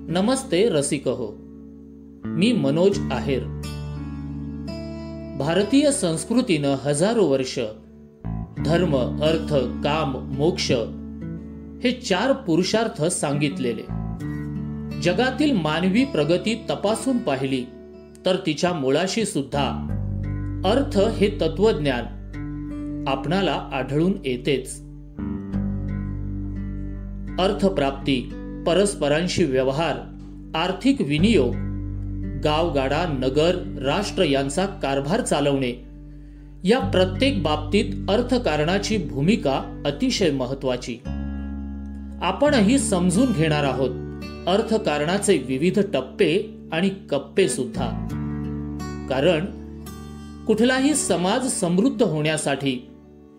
नमस्ते रसिक हो, मी मनोज आहेर. भारतीय संस्कृतीनं हजारो वर्ष धर्म, अर्थ, काम, मोक्ष हे 4 पुरुषार्थ सांगितलेले. जगातील मानवी प्रगती तपासून पाहिली तर तिच्या मुळाशी सुद्धा अर्थ हे तत्वज्ञान आपणाला आढळून येतेच. अर्थप्राप्ती, परस्परांशी व्यवहार, आर्थिक विनियोग, गावगाडा, नगर, राष्ट्र यांचा कारभार चालवणे या प्रत्येक बाबतीत अर्थकारणाची भूमिका अतिशय महत्वाची. आपणही समजून घेणार आहोत अर्थकारणाचे विविध टप्पे आणि कप्पे सुद्धा. कारण कुठलाही समाज समृद्ध होण्यासाठी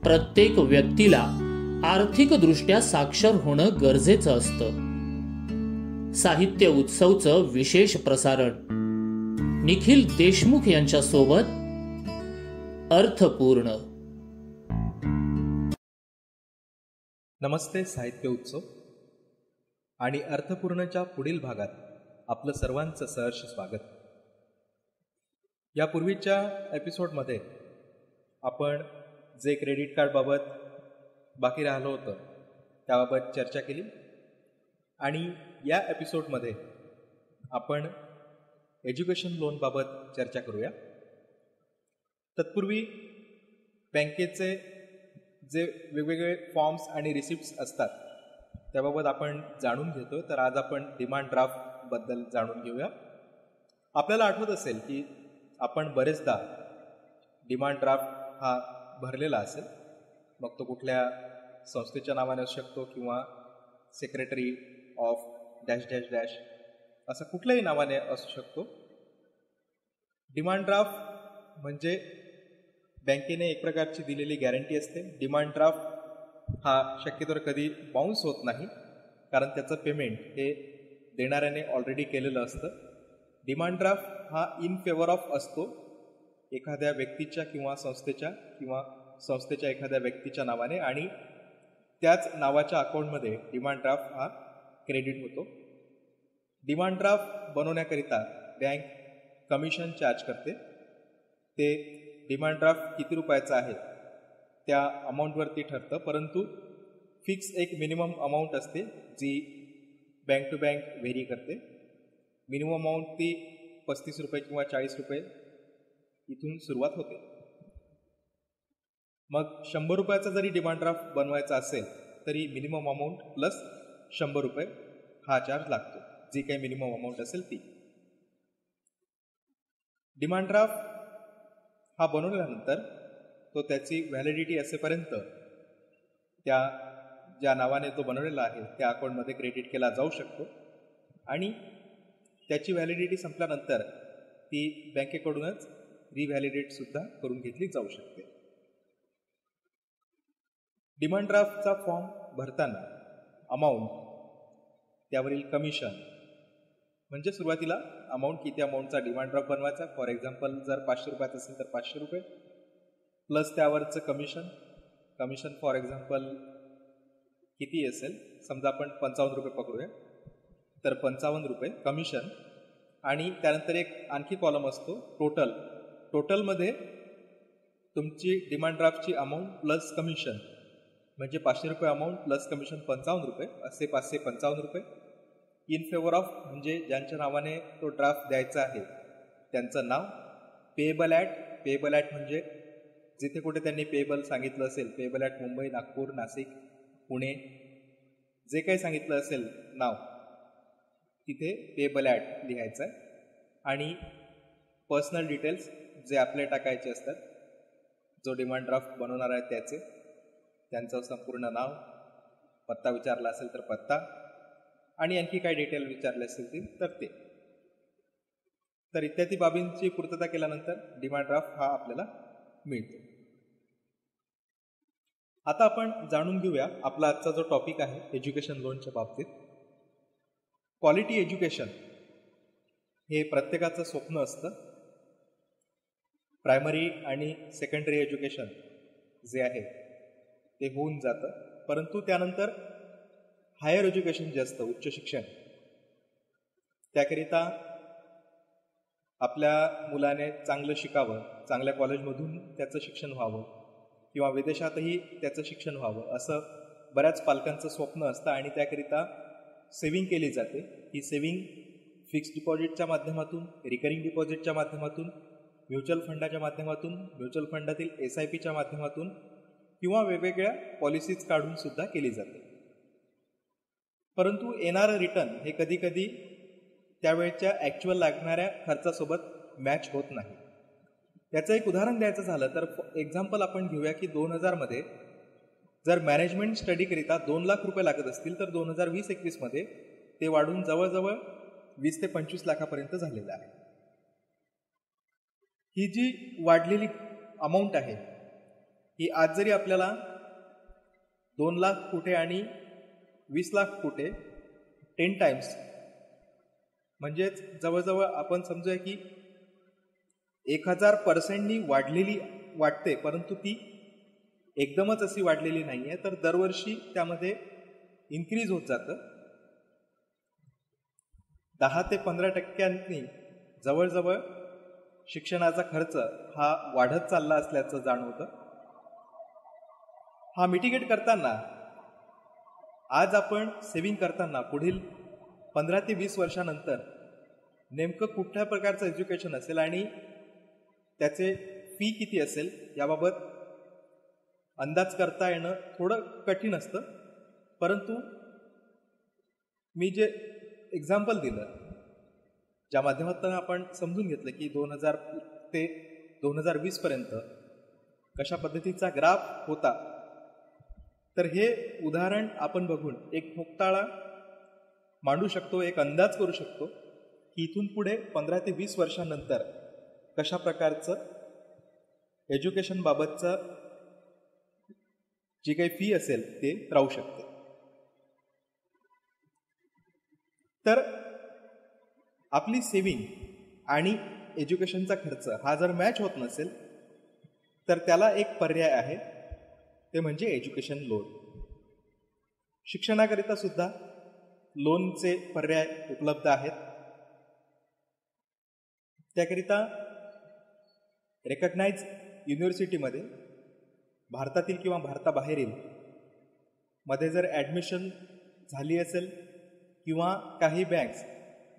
प्रत्येक व्यक्तीला आर्थिक दृष्ट्या साक्षर होणं गरजेचं असतं. साहित्य उत्सवचं विशेष प्रसारण निखिल देशमुख यांच्या सोबत अर्थपूर्ण. नमस्ते साहित्य उत्सव आणि अर्थपूर्णच्या पुढील भागात आपलं सर्वांचं सहर्ष स्वागत. यापूर्वीच्या एपिसोडमध्ये आपण जे क्रेडिट कार्डबाबत बाकी राहिलं होतं त्याबाबत चर्चा केली आणि या एपिसोडमध्ये आपण एज्युकेशन लोनबाबत चर्चा करूया. तत्पूर्वी बँकेचे जे वेगवेगळे फॉर्म्स आणि रिसिप्ट्स असतात त्याबाबत आपण जाणून घेतो. तर आज आपण डिमांड ड्राफ्टबद्दल जाणून घेऊया. आपल्याला आठवत असेल की आपण बरेचदा डिमांड ड्राफ्ट हा भरलेला असेल, मग तो कुठल्या संस्थेच्या नावाने असू शकतो किंवा secretary of dash dash dash असं कुठल्याही नावाने असू शकतो. डिमांड ड्राफ्ट म्हणजे बँकेने एक प्रकारची दिलेली गॅरंटी असते. डिमांड ड्राफ्ट हा शक्यतोवर कधी बाउन्स होत नाही, कारण त्याचं पेमेंट हे देणाऱ्याने ऑलरेडी केलेलं असतं. डिमांड ड्राफ्ट हा इन फेवर ऑफ असतो एखाद्या व्यक्तीच्या किंवा संस्थेच्या एखाद्या व्यक्तीच्या नावाने, आणि त्याच नावाच्या अकाउंटमध्ये डिमांड ड्राफ्ट हा क्रेडिट होतो. डिमांड ड्राफ्ट बनवण्याकरिता बँक कमिशन चार्ज करते. ते डिमांड ड्राफ्ट किती रुपयाचं आहे त्या अमाऊंटवरती ठरतं, परंतु फिक्स एक मिनिमम अमाऊंट असते जी बँक टू बँक व्हेरी करते. मिनिमम अमाऊंट ती 35 रुपये किंवा 40 रुपये इथून सुरुवात होते. मग 100 रुपयाचा जरी डिमांड ड्राफ्ट बनवायचा असेल तरी मिनिमम अमाऊंट प्लस 100 रुपये हा चार्ज लागतो, जी काही मिनिमम अमाऊंट असेल ती. डिमांड ड्राफ्ट हा बनवल्यानंतर तो त्याची व्हॅलिडिटी असेपर्यंत त्या ज्या नावाने तो बनवलेला आहे त्या अकाउंटमध्ये क्रेडिट केला जाऊ शकतो, आणि त्याची व्हॅलिडिटी संपल्यानंतर ती बँकेकडूनच रिव्हॅलिडेट सुद्धा करून घेतली जाऊ शकते. डिमांड ड्राफ्टचा फॉर्म भरताना अमाऊंट, त्यावरील कमिशन, म्हणजे सुरुवातीला अमाऊंट किती अमाऊंटचा डिमांड ड्राफ्ट बनवायचा. फॉर एक्झाम्पल जर 500 रुपयाचं असेल तर 500 रुपये प्लस त्यावरचं कमिशन फॉर एक्झाम्पल किती असेल, समजा आपण 55 रुपये पकडूया, तर 55 रुपये कमिशन. आणि त्यानंतर एक आणखी कॉलम असतो टोटलमध्ये तुमची डिमांड ड्राफ्टची अमाऊंट प्लस कमिशन, म्हणजे 500 रुपये अमाऊंट प्लस कमिशन 55 रुपये, असे 555 रुपये. इन फेवर ऑफ म्हणजे ज्यांच्या नावाने तो ड्राफ्ट द्यायचा आहे त्यांचं नाव. पेएबल ॲट म्हणजे जिथे कुठे त्यांनी पेएबल सांगितलं असेल, पेएबल ॲट मुंबई, नागपूर, नाशिक, पुणे, जे काही सांगितलं असेल नाव तिथे पेएबल ॲट लिहायचं आहे. आणि पर्सनल डिटेल्स जे आपले टाकायचे असतात, जो डिमांड ड्राफ्ट बनवणार आहे त्यांचं संपूर्ण नाव, पत्ता विचारला असेल तर पत्ता, आणि आणखी काही डिटेल विचारले असतील तर ते. तर इत्यादी बाबींची पूर्तता केल्यानंतर डिमांड ड्राफ्ट हा आपल्याला मिळतो. आता आपण जाणून घेऊया आपला आजचा जो टॉपिक आहे एज्युकेशन लोनच्या बाबतीत. क्वालिटी एज्युकेशन हे प्रत्येकाचं स्वप्न असतं. प्रायमरी आणि सेकंडरी एज्युकेशन जे आहे ते होऊन जातं, परंतु त्यानंतर हायर एज्युकेशन जे असतं, उच्च शिक्षण, त्याकरिता आपल्या मुलाने चांगलं शिकावं, चांगल्या कॉलेजमधून त्याचं शिक्षण व्हावं किंवा विदेशातही त्याचं शिक्षण व्हावं असं बऱ्याच पालकांचं स्वप्न असतं आणि त्याकरिता सेविंग केली जाते. ही सेविंग फिक्स्ड डिपॉझिटच्या माध्यमातून, रिकरिंग डिपॉझिटच्या माध्यमातून, म्युच्युअल फंडाच्या माध्यमातून, म्युच्युअल फंडातील SIPच्या माध्यमातून किंवा वेगवेगळ्या पॉलिसीज काढून सुद्धा केली जाते. परंतु येणारं रिटर्न हे कधी कधी त्यावेळच्या ॲक्च्युअल लागणाऱ्या खर्चासोबत मॅच होत नाही. याचं एक उदाहरण द्यायचं झालं तर एक्झाम्पल आपण घेऊया की 2000 जर मॅनेजमेंट स्टडीकरिता 2 लाख रुपये लागत असतील तर 2020-21 ते वाढून जवळजवळ 20 ते 25 लाखापर्यंत झालेलं आहे. ही जी वाढलेली अमाऊंट आहे ही आज जरी आपल्याला 2 लाख कुठे आणि 20 लाख कुठे 10 टाइम्स म्हणजेच जवळजवळ आपण समजूया की 1000% वाढलेली वाटते, परंतु ती एकदमच अशी वाढलेली नाही आहे, तर दरवर्षी त्यामध्ये इन्क्रीज होत जातं. 10 ते 15% जवळजवळ शिक्षणाचा खर्च हा वाढत चालला असल्याचं जाणवतं. हा मिटिगेट करताना आज आपण सेव्हिंग करताना पुढील 15 ते 20 वर्षानंतर नेमकं कुठल्या प्रकारचं एज्युकेशन असेल आणि त्याचे फी किती असेल याबाबत अंदाज करता येणं थोडं कठीण असतं. परंतु मी जे एक्झाम्पल दिलं, ज्या माध्यमातून आपण समजून घेतलं की 2000 ते 2020 कशा पद्धतीचा ग्राफ होता, तर हे उदाहरण आपण बघून एक ठोकताळा मांडू शकतो, एक अंदाज करू शकतो की इथून पुढे 15 ते 20 वर्षानंतर कशा प्रकारचं एज्युकेशन बाबतचं जी काही फी असेल ते राहू शकते. तर आपली सेव्हिंग आणि एज्युकेशनचा खर्च हा जर मॅच होत नसेल तर त्याला एक पर्याय आहे, ते म्हणजे एज्युकेशन लोन. शिक्षणाकरिता सुद्धा लोनचे पर्याय उपलब्ध आहेत. त्याकरिता रेकग्नाइज युनिव्हर्सिटीमध्ये भारतातील किंवा भारताबाहेरील मध्ये जर ॲडमिशन झाली असेल किंवा काही बँक्स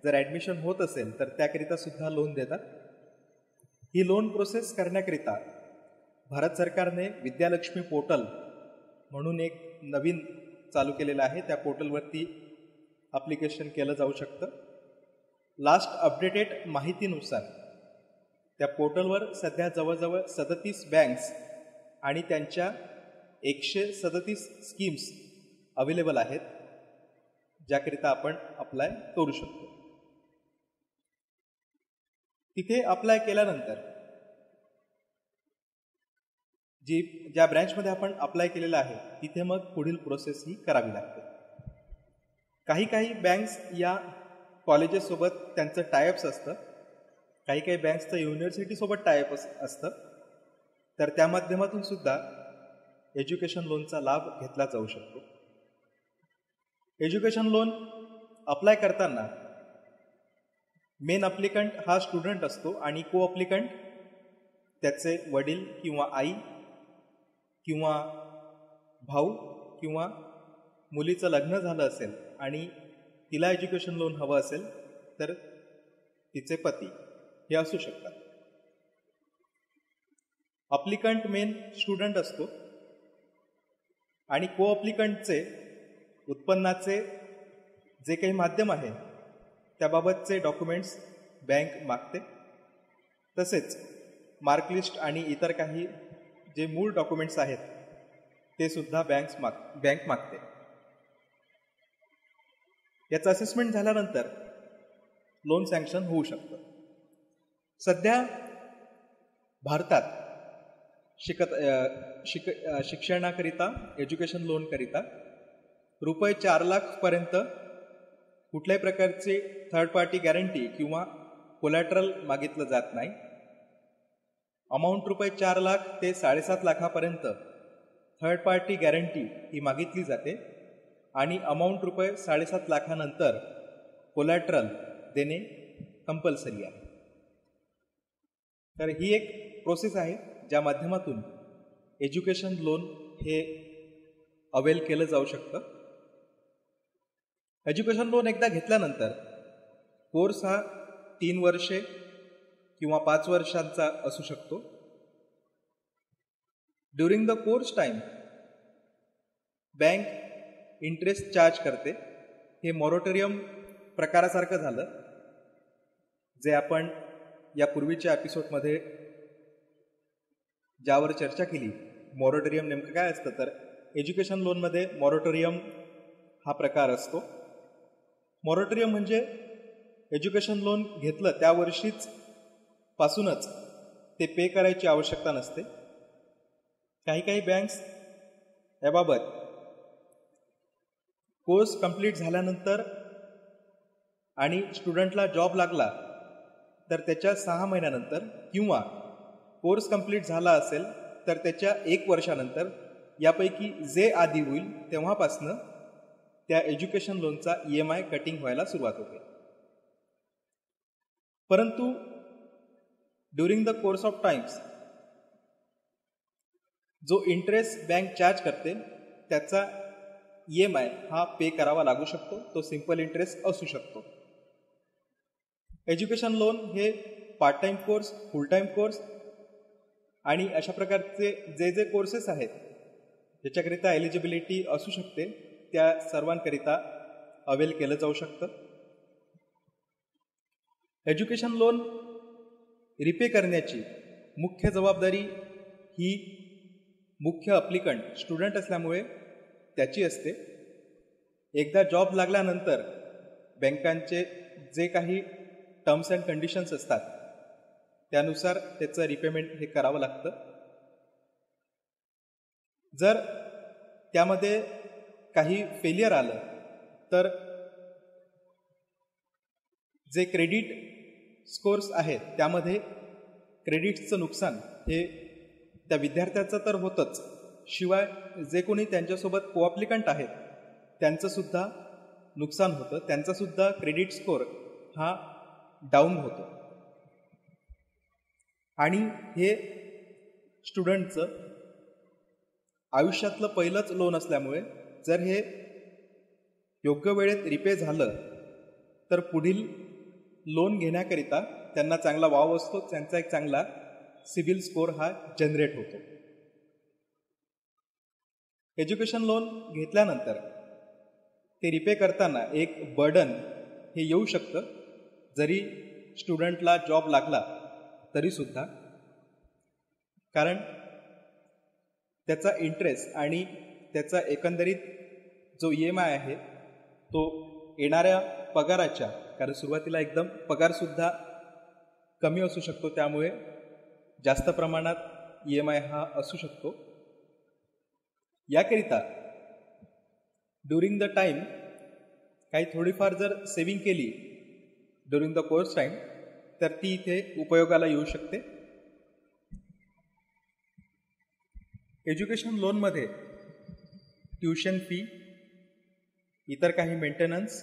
जर ॲडमिशन होत असेल तर त्याकरिता सुद्धा लोन देतात. ही लोन प्रोसेस करण्याकरिता भारत सरकारने विद्यालक्ष्मी पोर्टल म्हणून एक नवीन चालू केलेलं आहे. त्या पोर्टलवरती ॲप्लिकेशन केलं जाऊ शकतं. लास्ट अपडेटेड माहितीनुसार त्या पोर्टलवर सध्या जवळजवळ 37 बँक्स आणि त्यांच्या 137 स्कीम्स अवेलेबल आहेत, ज्याकरिता आपण अप्लाय करू शकतो. तिथे अप्लाय केल्यानंतर ज्या ब्रँचमध्ये आपण अप्लाय केलेलं आहे तिथे मग पुढील प्रोसेस ही करावी लागते. काही बँक्स या कॉलेजेससोबत त्यांचं टायअप्स असतं, काही बँक्सचं युनिव्हर्सिटीसोबत टायअप असतं, तर त्या माध्यमातून सुद्धा एज्युकेशन लोनचा लाभ घेतला जाऊ शकतो. एज्युकेशन लोन अप्लाय करताना मेन अप्लिकंट हा स्टुडंट असतो आणि को अप्लिकंट त्याचे वडील किंवा आई किंवा भाऊ किंवा मुलीचं लग्न झालं असेल आणि तिला एज्युकेशन लोन हवं असेल तर तिचे पती हे असू शकतात. अप्लिकंट मेन स्टुडंट असतो आणि को अप्लिकंटचे उत्पन्नाचे जे काही माध्यम आहे त्याबाबतचे डॉक्युमेंट्स बँक मागते. तसेच मार्कलिस्ट आणि इतर काही जे मूळ डॉक्युमेंट्स आहेत ते सुद्धा बँक मागते. याचं असेसमेंट झाल्यानंतर लोन सँक्शन होऊ शकतं. सध्या भारतात शिक्षणाकरिता एज्युकेशन लोनकरिता रुपये 4 लाखपर्यंत कुठल्याही प्रकारची थर्ड पार्टी गॅरंटी किंवा कोलॅटरल मागितलं जात नाही. अमाऊंट रुपये 4 लाख ते 7.5 लाखापर्यंत थर्ड पार्टी गॅरंटी ही मागितली जाते आणि अमाऊंट रुपये 7.5 लाखानंतर कोलॅटरल देणे कंपल्सरी आहे. तर ही एक प्रोसेस आहे ज्या माध्यमातून एज्युकेशन लोन हे अवेल केलं जाऊ शकतं. एज्युकेशन लोन एकदा घेतल्यानंतर कोर्स हा 3 वर्षे किंवा 5 वर्षांचा असू शकतो. During the course time bank interest charge करते. हे मॉरेटोरियम प्रकारासारखं झालं, जे आपण यापूर्वीच्या एपिसोडमध्ये ज्यावर चर्चा केली. मॉरेटोरियम नेमकं काय असतं, तर एज्युकेशन लोनमध्ये मॉरेटोरियम हा प्रकार असतो. मॉरेटोरियम म्हणजे एज्युकेशन लोन घेतलं त्या वर्षीच पासूनच ते पे करायची आवश्यकता नसते. काही बँक्स याबाबत कोर्स कंप्लीट झाल्यानंतर आणि स्टुडंटला जॉब लागला तर त्याच्या 6 महिन्यानंतर किंवा कोर्स कंप्लीट झाला असेल तर त्याच्या 1 वर्षानंतर यापैकी जे आधी होईल तेव्हापासनं त्या एज्युकेशन लोनचा EMI कटिंग व्हायला सुरुवात होते. परंतु during the course of times जो इंटरेस्ट बँक चार्ज करते त्याचा EMI हा पे करावा लागू शकतो. तो सिंपल इंटरेस्ट असू शकतो. एज्युकेशन लोन हे पार्ट टाइम कोर्स, फुल टाइम कोर्स आणि अशा प्रकारचे जे कोर्सेस आहेत ज्याच्याकरिता एलिजिबिलिटी असू शकते त्या सर्वांकरिता अवेल केलं जाऊ शकतं. एज्युकेशन लोन रिपे करण्याची मुख्य जबाबदारी ही मुख्य अप्लिकंट स्टुडंट असल्यामुळे त्याची असते. एकदा जॉब लागल्यानंतर बँकांचे जे काही टर्म्स अँड कंडिशन्स असतात त्यानुसार त्याचं रिपेमेंट हे करावं लागतं. जर त्यामध्ये काही फेलियर आलं तर जे क्रेडिट स्कोर्स आहेत त्यामध्ये क्रेडिट्सचं नुकसान हे त्या विद्यार्थ्याचं तर होतंच, शिवाय जे कोणी त्यांच्यासोबत कोअप्लिकंट आहेत त्यांचंसुद्धा नुकसान होतं. त्यांचासुद्धा क्रेडिट स्कोर हा डाऊन होतो. आणि हे स्टुडंटचं आयुष्यातलं पहिलंच लोन असल्यामुळे जर हे योग्य वेळेत रिपे झालं तर पुढील लोन घेण्याकरिता त्यांना चांगला वाव असतो. त्यांचा एक चांगला सिबिल स्कोर हा जनरेट होतो. एज्युकेशन लोन घेतल्यानंतर ते रिपे करताना एक बर्डन हे येऊ शकतं. जरी स्टुडंटला जॉब लागला तरीसुद्धा, कारण त्याचा इंटरेस्ट आणि त्याचा एकंदरीत जो EMI आहे तो येणाऱ्या पगाराच्या, कारण सुरुवातीला एकदम पगारसुद्धा कमी असू शकतो त्यामुळे जास्त प्रमाणात EMI हा असू शकतो. याकरिता ड्युरिंग द टाईम काही थोडीफार जर सेविंग केली ड्युरिंग द कोर्स टाईम तर ती इथे उपयोगाला येऊ शकते. एज्युकेशन लोनमध्ये ट्युशन फी, इतर काही मेंटेनन्स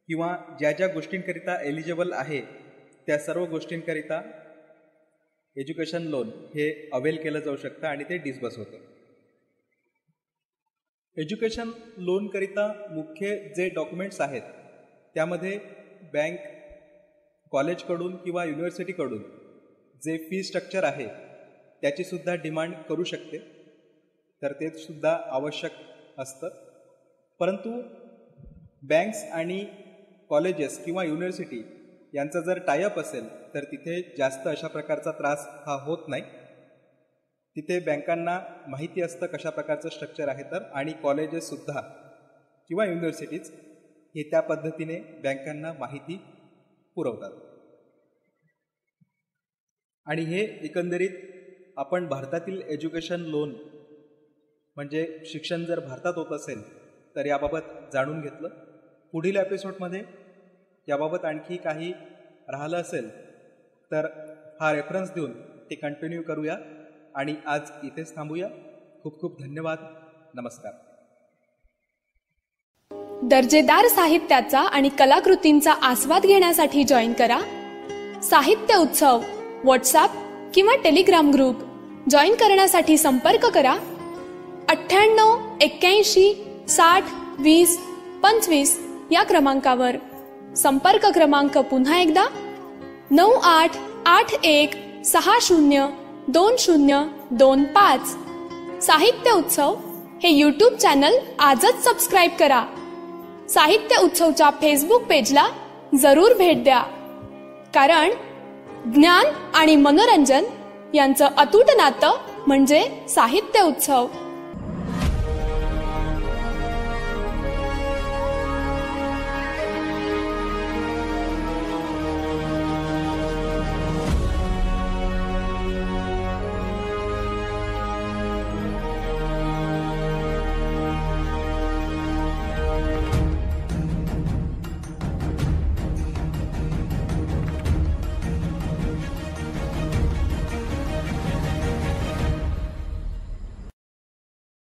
किंवा ज्या ज्या गोष्टींकरिता एलिजिबल आहे त्या सर्व गोष्टींकरिता एज्युकेशन लोन हे अवेल केलं जाऊ शकतं आणि ते डिस्बर्स होतं. एज्युकेशन लोनकरिता मुख्य जे डॉक्युमेंट्स आहेत त्यामध्ये बँक कॉलेजकडून किंवा युनिव्हर्सिटीकडून जे फी स्ट्रक्चर आहे त्याचीसुद्धा डिमांड करू शकते, तर ते सुद्धा आवश्यक असतं. परंतु बँक्स आणि कॉलेजेस किंवा युनिव्हर्सिटी यांचा जर टायअप असेल तर तिथे जास्त अशा प्रकारचा त्रास हा होत नाही. तिथे बँकांना माहिती असतं कशा प्रकारचं स्ट्रक्चर आहे तर, आणि कॉलेजेससुद्धा किंवा युनिव्हर्सिटीज हे त्या पद्धतीने बँकांना माहिती पुरवतात. आणि हे एकंदरीत आपण भारतातील एज्युकेशन लोन म्हणजे शिक्षण जर भारतात होत असेल तर याबाबत जाणून घेतलं. पुढील एपिसोडमध्ये याबाबत आणखी काही राहिलं असेल तर हा रेफरन्स देऊन ते कंटिन्यू करूया. आणि आज इथेच थांबूया. खूप खूप धन्यवाद. नमस्कार. दर्जेदार साहित्याचा आणि कलाकृतींचा आस्वाद घेण्यासाठी जॉईन करा साहित्य उत्सव व्हॉट्सॲप किंवा टेलिग्राम ग्रुप. जॉईन करण्यासाठी संपर्क करा 9881602025 या क्रमांकावर. संपर्क क्रमांक पुन्हा एकदा 9881602025. साहित्य उत्सव हे यूट्यूब चॅनल आजच सबस्क्राईब करा. साहित्य उत्सवच्या फेसबुक पेजला जरूर भेट द्या, कारण ज्ञान आणि मनोरंजन यांचं अतूट नातं म्हणजे साहित्य उत्सव.